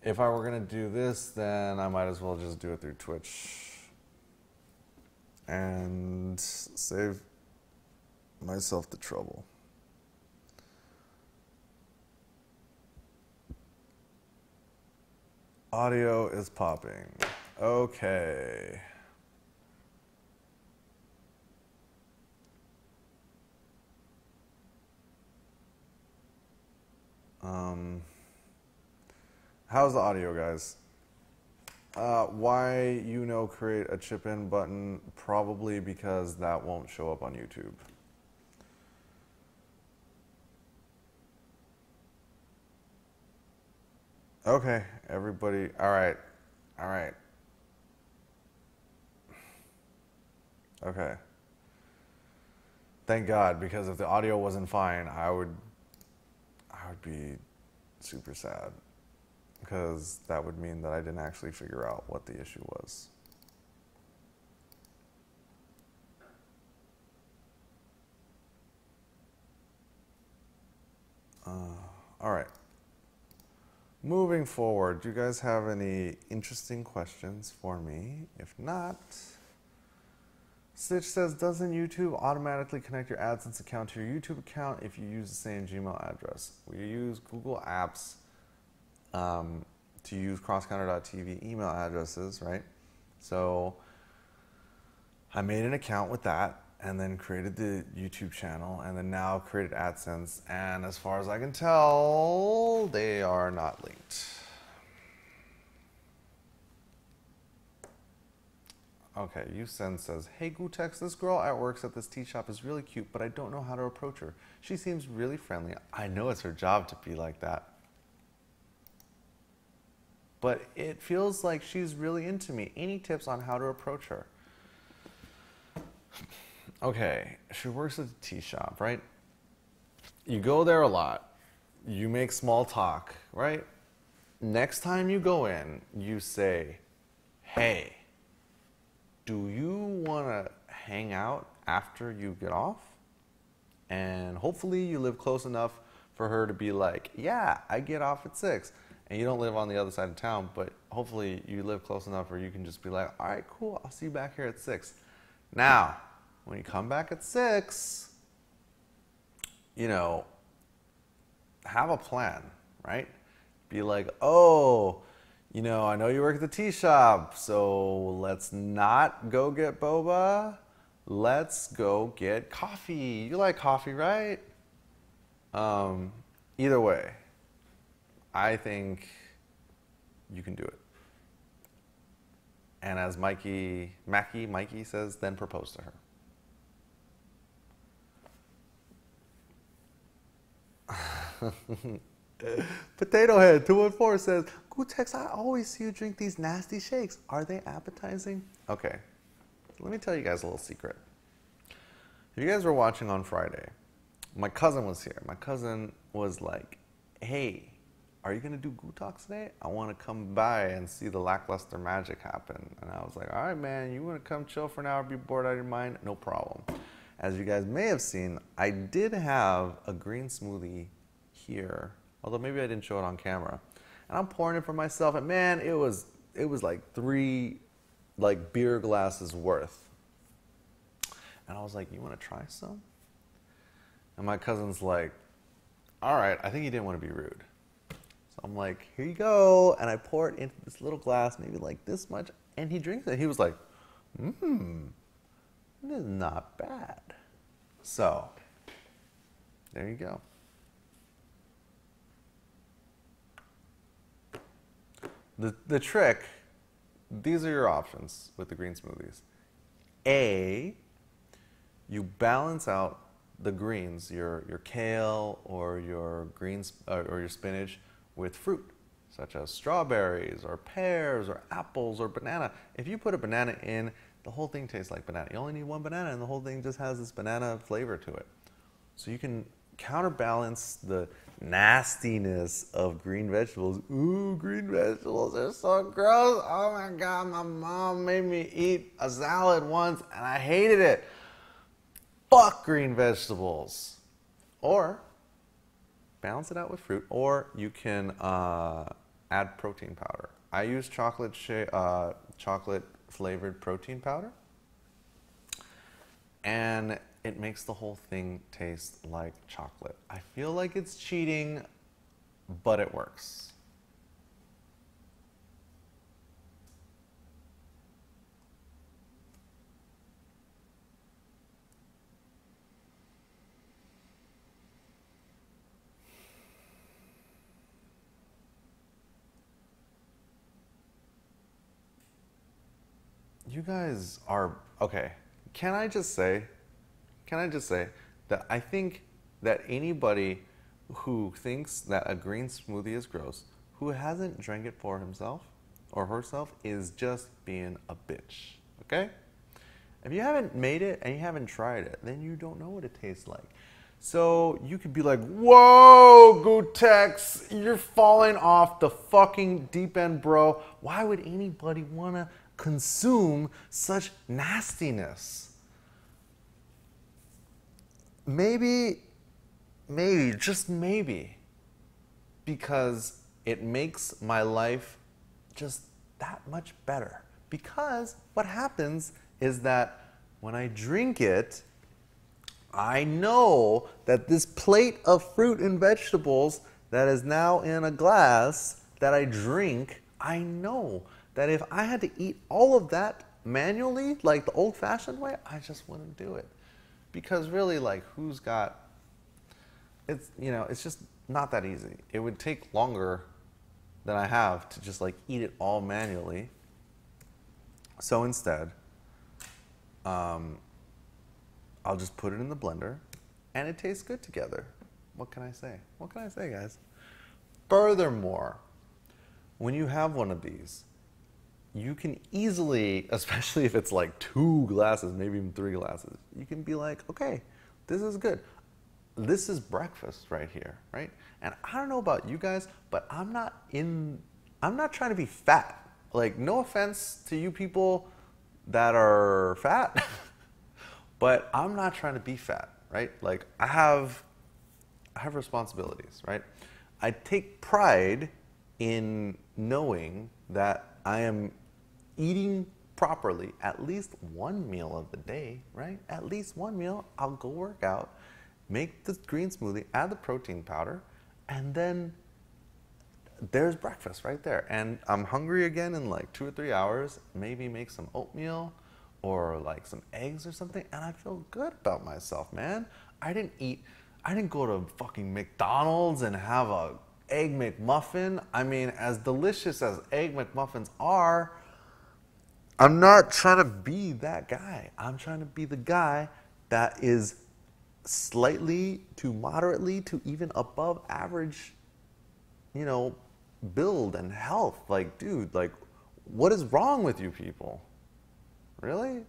If I were going to do this, then I might as well just do it through Twitch and save myself the trouble. Audio is popping. Okay. How's the audio, guys? Why create a chip in button? Probably because that won't show up on YouTube. Okay, everybody. All right. Okay. Thank God, because if the audio wasn't fine, I would be super sad, because that would mean that I didn't actually figure out what the issue was. All right. Moving forward, do you guys have any interesting questions for me? If not, Stitch says, doesn't YouTube automatically connect your AdSense account to your YouTube account if you use the same Gmail address? We use Google Apps to use crosscounter.tv email addresses, right? So I made an account with that and then created the YouTube channel and then now created AdSense. And as far as I can tell, they are not linked. Okay, Yusen says, hey Gootecks, this girl at works at this tea shop is really cute, but I don't know how to approach her. She seems really friendly. I know it's her job to be like that. But it feels like she's really into me. Any tips on how to approach her? Okay, she works at the tea shop, right? You go there a lot. You make small talk, right? Next time you go in, you say, hey, do you want to hang out after you get off? And hopefully you live close enough for her to be like, yeah, I get off at 6. And you don't live on the other side of town, but hopefully you live close enough where you can just be like, all right, cool, I'll see you back here at 6. Now, when you come back at 6, you know, have a plan, right? Be like, oh, you know, I know you work at the tea shop, so let's not go get boba. Let's go get coffee. You like coffee, right? Either way, I think you can do it. And as Mikey says, then propose to her. Potato Head 214 says, Gootecks, I always see you drink these nasty shakes. Are they appetizing? Okay, let me tell you guys a little secret. If you guys were watching on Friday, my cousin was here. My cousin was like, hey, are you going to do gootalks today? I want to come by and see the lackluster magic happen. And I was like, all right, man, you want to come chill for an hour, be bored out of your mind? No problem. As you guys may have seen, I did have a green smoothie here, although maybe I didn't show it on camera. And I'm pouring it for myself, and man, it was like 3 beer glasses worth. And I was like, you want to try some? And my cousin's like, all right, I think he didn't want to be rude. So I'm like, here you go. And I pour it into this little glass, maybe like this much, and he drinks it. He was like, this is not bad. So, there you go. The trick, these are your options with the green smoothies. A, you balance out the greens, your kale or your greens or your spinach with fruit, such as strawberries or pears or apples or banana. If you put a banana in, the whole thing tastes like banana. You only need 1 banana and the whole thing just has this banana flavor to it. So you can counterbalance the nastiness of green vegetables. Ooh, green vegetables are so gross. Oh my God, my mom made me eat a salad once and I hated it. Fuck green vegetables. Or balance it out with fruit, or you can add protein powder. I use chocolate flavored protein powder, and it makes the whole thing taste like chocolate. I feel like it's cheating, but it works. You guys are, okay, can I just say that I think that anybody who thinks that a green smoothie is gross, who hasn't drank it for himself or herself, is just being a bitch, okay? If you haven't made it and you haven't tried it, then you don't know what it tastes like. So you could be like, whoa, Gootecks, you're falling off the fucking deep end, bro. Why would anybody want to consume such nastiness? Maybe, just maybe, because it makes my life just that much better. Because what happens is that when I drink it, I know that this plate of fruit and vegetables that is now in a glass that I drink, I know that if I had to eat all of that manually, like the old-fashioned way, I just wouldn't do it. Because really, like, who's got, it's, you know, it's just not that easy. It would take longer than I have to just like eat it all manually. So instead, I'll just put it in the blender, and it tastes good together. What can I say? What can I say, guys? Furthermore, when you have one of these, you can easily, especially if it's like 2 glasses, maybe even 3 glasses, you can be like, okay, this is good. This is breakfast right here, right? And I don't know about you guys, but I'm not trying to be fat. Like, no offense to you people that are fat, but I'm not trying to be fat, right? Like, I have responsibilities, right? I take pride in knowing that I am eating properly at least 1 meal of the day, right? At least 1 meal. I'll go work out, make the green smoothie, add the protein powder, and then there's breakfast right there. And I'm hungry again in like 2 or 3 hours, maybe make some oatmeal or like some eggs or something, and I feel good about myself, man. I didn't go to fucking McDonald's and have a egg McMuffin. I mean, as delicious as egg McMuffins are, I'm not trying to be that guy. I'm trying to be the guy that is slightly to moderately to even above average, you know, build and health. Like, dude, like, what is wrong with you people? Really?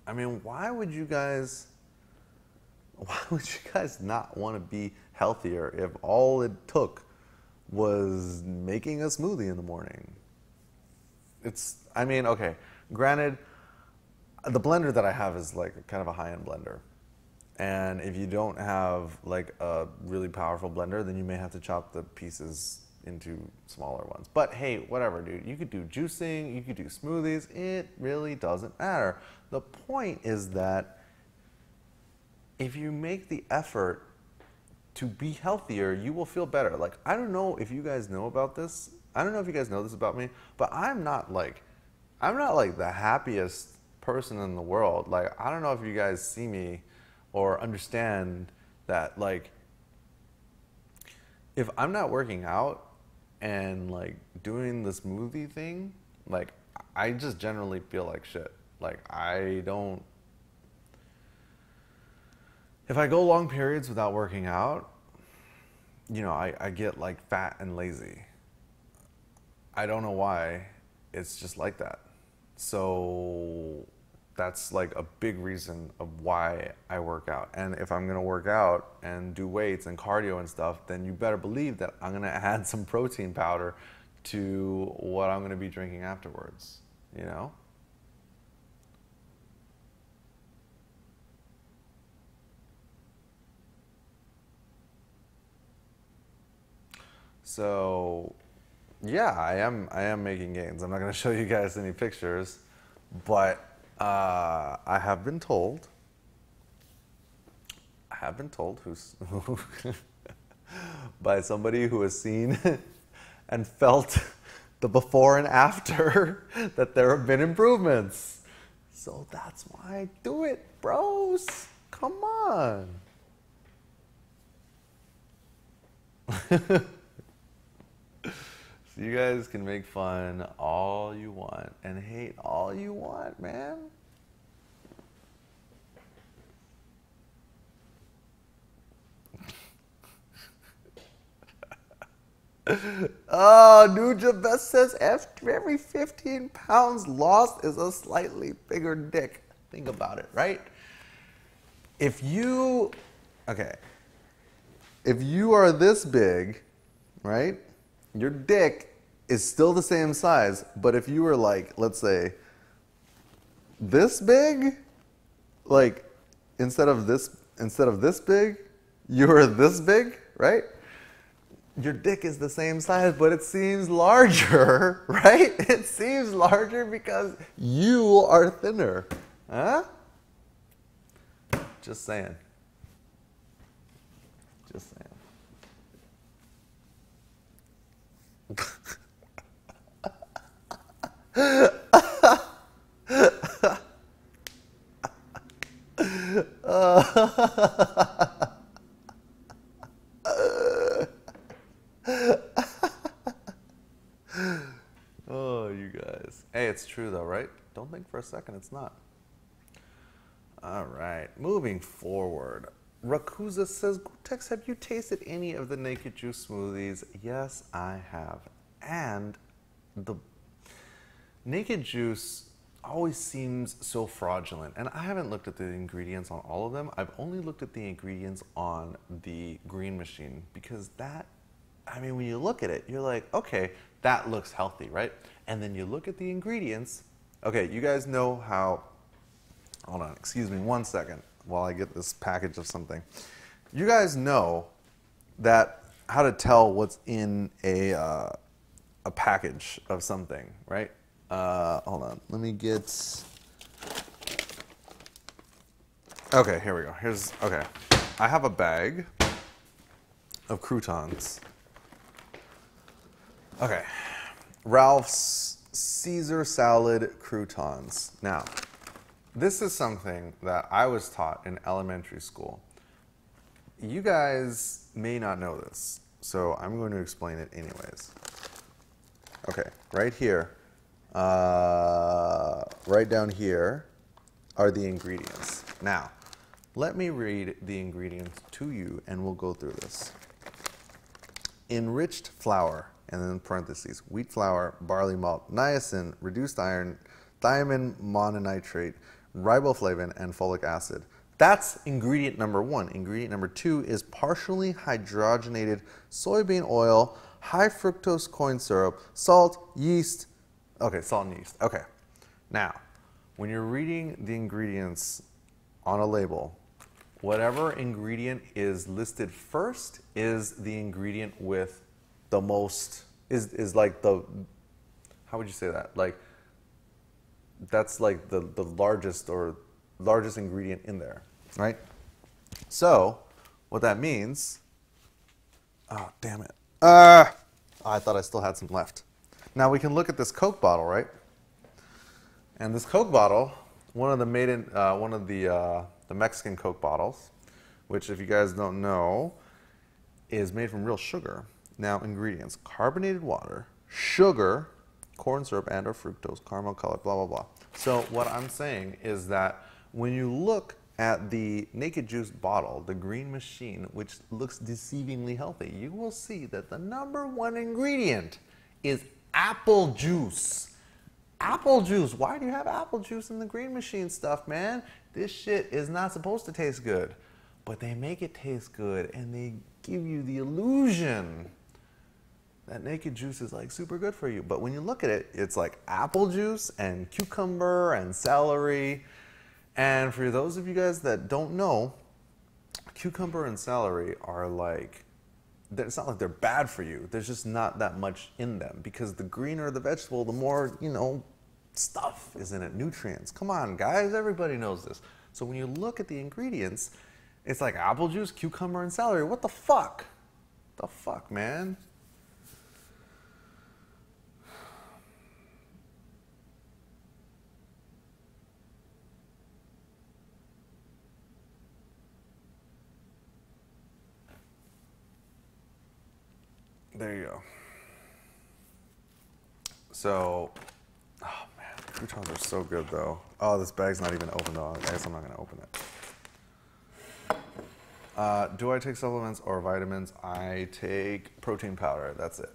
I mean, why would you guys not want to be healthier if all it took was making a smoothie in the morning? I mean, okay, granted, the blender that I have is like kind of a high-end blender. And if you don't have like a really powerful blender, then you may have to chop the pieces into smaller ones. But hey, whatever, dude. You could do juicing, you could do smoothies. It really doesn't matter. The point is that if you make the effort to be healthier, you will feel better. Like, I don't know if you guys know about this. I don't know if you guys know this about me, but I'm not like the happiest person in the world. Like, I don't know if you guys see me or understand that, like, if I'm not working out and like doing the smoothie thing, like, I just generally feel like shit. Like, if I go long periods without working out, you know, I get like fat and lazy. I don't know why. It's just like that. So that's like a big reason of why I work out. And if I'm gonna work out and do weights and cardio and stuff, then you better believe that I'm gonna add some protein powder to what I'm gonna be drinking afterwards, you know? So yeah, I am making gains. I'm not gonna show you guys any pictures, but I have been told who's by somebody who has seen and felt the before and after that there have been improvements. So that's why I do it, bros. Come on. So you guys can make fun all you want and hate all you want, man. Oh, Nuja Best says after every 15 pounds lost is a slightly bigger dick. Think about it, right? If you are this big, right? Your dick is still the same size, but if you were like, let's say, this big, like instead of this big, you were this big, right? Your dick is the same size, but it seems larger, right? It seems larger because you are thinner, huh? Just saying. Just saying. Oh, you guys. Hey, it's true though, right? Don't think for a second it's not. All right, moving forward. Rakuza says, Gootecks, have you tasted any of the Naked Juice smoothies? Yes, I have. And the Naked Juice always seems so fraudulent. And I haven't looked at the ingredients on all of them. I've only looked at the ingredients on the green machine because that, I mean, when you look at it, you're like, okay, that looks healthy, right? And then you look at the ingredients. Okay, you guys know how, hold on, excuse me 1 second while I get this package of something. You guys know that how to tell what's in a package of something, right? Hold on, let me get, okay, here we go. Okay. I have a bag of croutons. Okay, Ralph's Caesar salad croutons. Now, this is something that I was taught in elementary school. You guys may not know this, so I'm going to explain it anyways. Okay, right here, right down here are the ingredients. Now, let me read the ingredients to you and we'll go through this. Enriched flour, and then in parentheses, wheat flour, barley malt, niacin, reduced iron, thiamine mononitrate, riboflavin, and folic acid. That's ingredient number 1. Ingredient number 2 is partially hydrogenated soybean oil, high fructose corn syrup, salt, yeast. Okay, salt and yeast. Okay. Now, when you're reading the ingredients on a label, whatever ingredient is listed first is the ingredient with the most, is like the, how would you say that? Like, that's like the largest or largest ingredient in there, right? So, what that means, oh, damn it. I thought I still had some left. Now we can look at this Coke bottle, right? And this Coke bottle, one of the Mexican Coke bottles, which if you guys don't know, is made from real sugar. Now ingredients, carbonated water, sugar, corn syrup and or fructose, caramel color, blah, blah, blah. So what I'm saying is that when you look at the Naked Juice bottle, the green machine, which looks deceivingly healthy, you will see that the number 1 ingredient is apple juice. Apple juice. Why do you have apple juice in the green machine stuff, man? This shit is not supposed to taste good. But they make it taste good and they give you the illusion that Naked Juice is like super good for you. But when you look at it, it's like apple juice and cucumber and celery. And for those of you guys that don't know, cucumber and celery are like, it's not like they're bad for you. There's just not that much in them because the greener the vegetable, the more, you know, stuff is in it, nutrients. Come on, guys, everybody knows this. So when you look at the ingredients, it's like apple juice, cucumber, and celery. What the fuck? The fuck, man? There you go. So, oh man, croutons are so good though. Oh, this bag's not even open though. I guess I'm not gonna open it. Do I take supplements or vitamins? I take protein powder, that's it.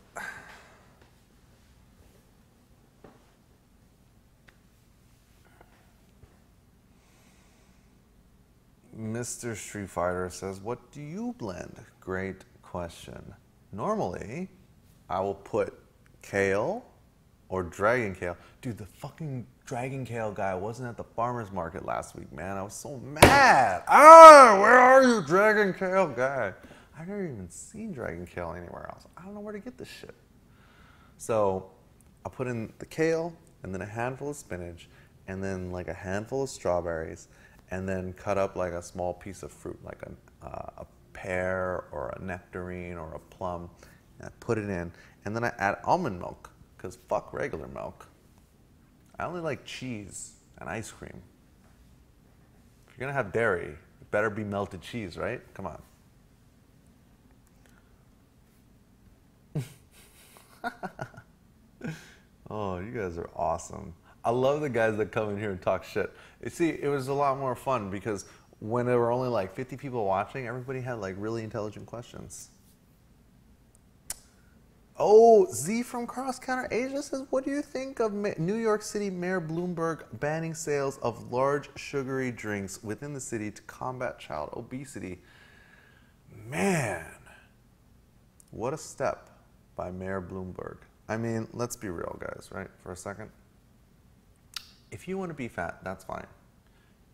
Mr. Street Fighter says, what do you blend? Great question. Normally, I will put kale or dragon kale. Dude, the fucking dragon kale guy wasn't at the farmer's market last week, man. I was so mad. Ah, where are you, dragon kale guy? I've never even seen dragon kale anywhere else. I don't know where to get this shit. So I'll put in the kale and then a handful of spinach and then like a handful of strawberries and then cut up like a small piece of fruit, like a pear or a nectarine or a plum. And I put it in and then I add almond milk because fuck regular milk. I only like cheese and ice cream. If you're gonna have dairy, it better be melted cheese, right? Come on. Oh, you guys are awesome. I love the guys that come in here and talk shit. You see, it was a lot more fun because when there were only like 50 people watching, everybody had like really intelligent questions. Oh, Z from Cross Counter Asia says, what do you think of New York City Mayor Bloomberg banning sales of large sugary drinks within the city to combat child obesity? Man, what a step by Mayor Bloomberg. I mean, let's be real, guys, right, for a second. If you want to be fat, that's fine.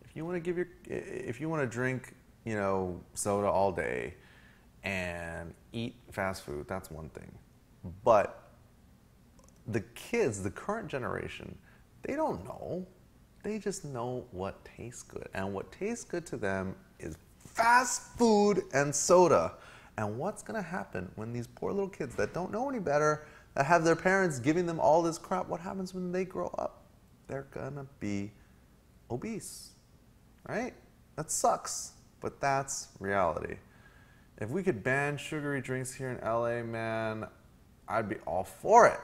If you want to if you want to drink, you know, soda all day and eat fast food, that's one thing. But the kids, the current generation, they don't know. They just know what tastes good. And what tastes good to them is fast food and soda. And what's going to happen when these poor little kids that don't know any better, that have their parents giving them all this crap, what happens when they grow up? They're going to be obese, right? That sucks, but that's reality. If we could ban sugary drinks here in LA, man, I'd be all for it.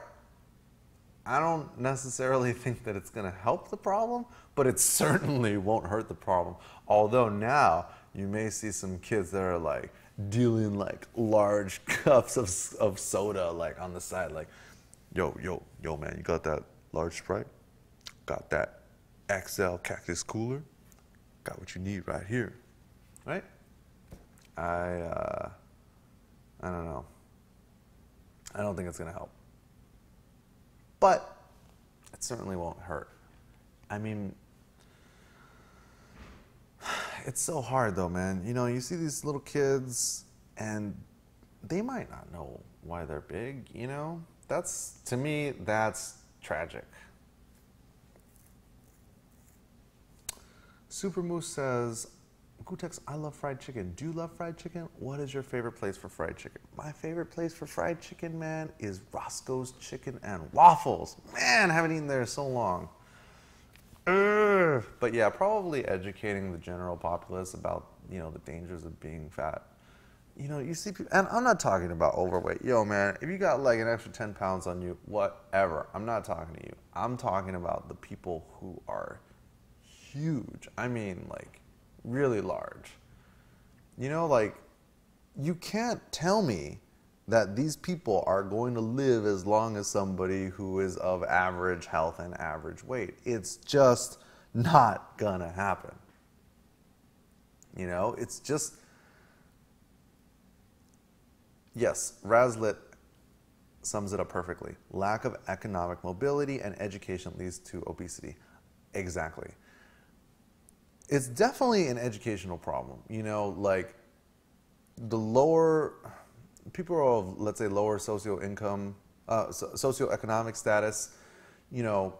I don't necessarily think that it's going to help the problem, but it certainly won't hurt the problem. Although now you may see some kids that are like dealing like large cups of soda like on the side, like, yo, man, you got that large Sprite? Got that XL Cactus Cooler? Got what you need right here, right? I don't know. I don't think it's going to help. But it certainly won't hurt. I mean, it's so hard though, man. You know, you see these little kids and they might not know why they're big, you know? That's, to me, that's tragic. Super Moose says, Gootecks, I love fried chicken. Do you love fried chicken? What is your favorite place for fried chicken? My favorite place for fried chicken, man, is Roscoe's Chicken and Waffles. Man, I haven't eaten there in so long. But yeah, probably educating the general populace about, you know, the dangers of being fat. You know, you see people, and I'm not talking about overweight. Yo, man, if you got like an extra 10 pounds on you, whatever. I'm not talking to you. I'm talking about the people who are huge. I mean, like, really large. You know, like, you can't tell me that these people are going to live as long as somebody who is of average health and average weight. It's just not gonna happen. You know, it's just, yes, Razlit sums it up perfectly. Lack of economic mobility and education leads to obesity. Exactly. It's definitely an educational problem. You know, like the lower, people are of, let's say, lower socioeconomic status, you know,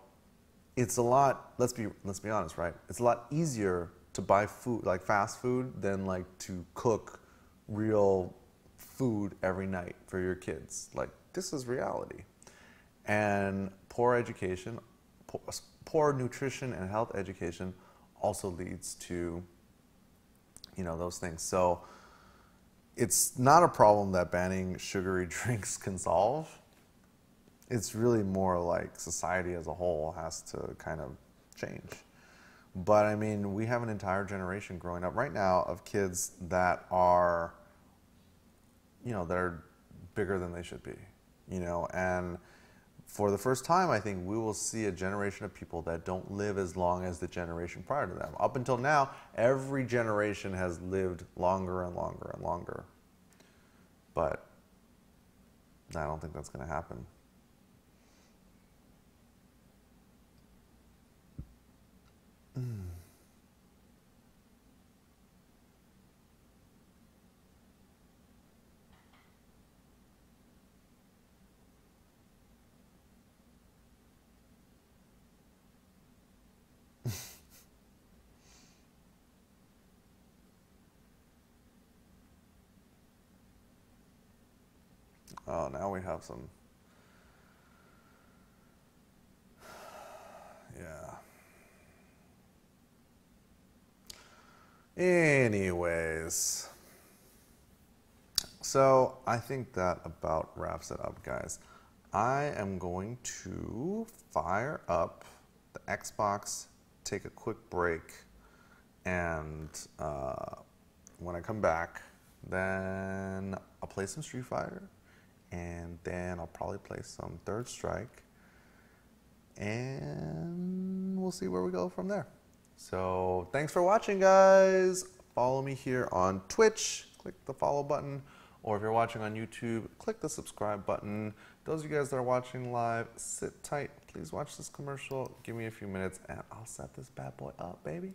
it's a lot, let's be honest, right? It's a lot easier to buy food, like fast food, than like to cook real food every night for your kids. Like, this is reality. And poor education, poor nutrition and health education also leads to, you know, those things. So it's not a problem that banning sugary drinks can solve. It's really more like society as a whole has to kind of change. But I mean, we have an entire generation growing up right now of kids that are, you know, that are bigger than they should be, you know, and for the first time, I think we will see a generation of people that don't live as long as the generation prior to them. Up until now, every generation has lived longer and longer and longer. But I don't think that's going to happen. Oh, now we have some. Yeah. Anyways. So I think that about wraps it up, guys. I am going to fire up the Xbox, take a quick break, and when I come back, then I'll play some Street Fighter, and then I'll probably play some Third Strike, and we'll see where we go from there. So thanks for watching, guys. Follow me here on Twitch. Click the follow button. Or if you're watching on YouTube, click the subscribe button. Those of you guys that are watching live, sit tight. Please watch this commercial. Give me a few minutes, and I'll set this bad boy up, baby.